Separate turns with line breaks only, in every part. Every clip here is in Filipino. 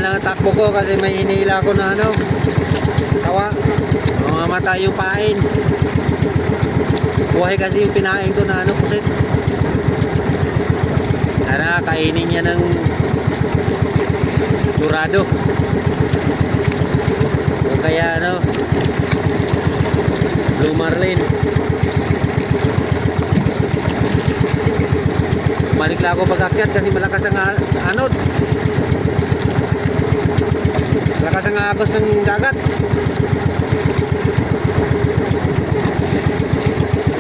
lang ang takbo ko kasi may hinihila ko na ano, tawa. Mamamatay yung pain. Buhay kasi yung pinain ko na ano, pusit. Sana kainin niya ng durado. O kaya ano, blue marlin. Balik lang ako pag-akyat kasi malakas ang anod. Malakas ang agos ng dagat.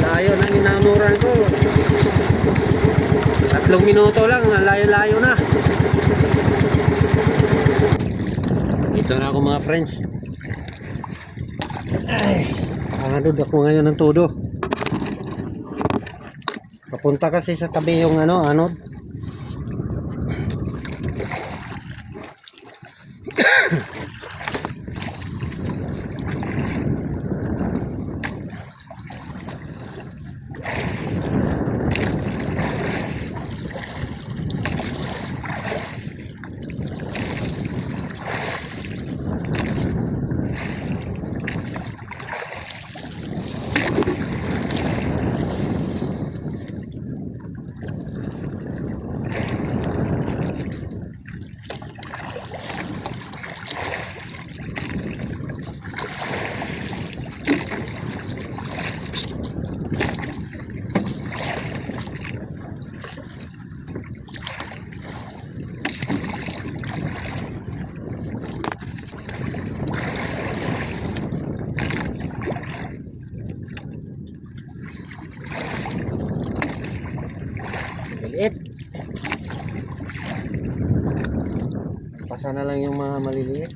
Layo na inanuran ko. 3 minuto lang, layo-layo na. Dito na ako mga friends. Ay, anod ako ngayon ng todo. Papunta kasi sa tabi yung ano, anod. Maliit. Pasa na lang yung mga maliliit.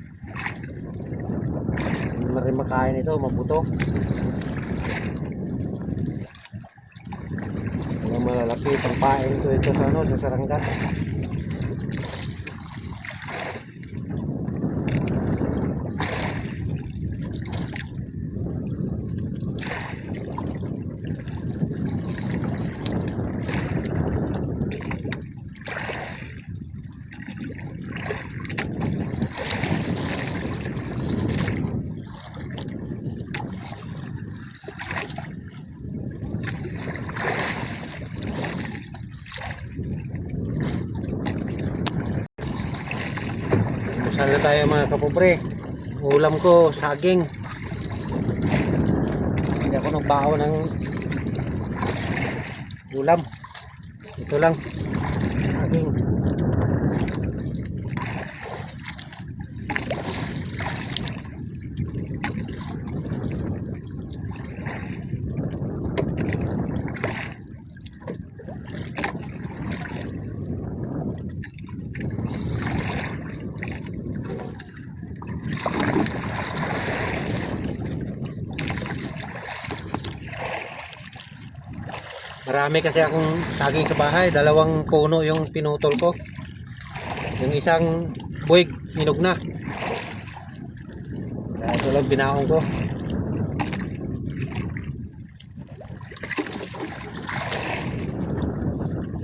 Hindi na rin makain ito, mabuto. Yung malalaki, pangpain ko ito sa ano, sa saranggat. Sana tayo mga kapobre. Ulam ko saging. Hindi ako nagbaho ng ulam. Ito lang saging. Marami kasi akong saging sa bahay. 2 puno yung pinutol ko. Yung isang buwig, hinog na. Kaya ito lang binaong ko.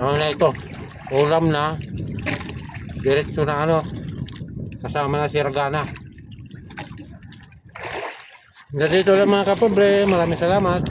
Ano na ito? Ulam na. Diretso na ano. Kasama na sirgana. Dito lang mga kapobre. Maraming salamat.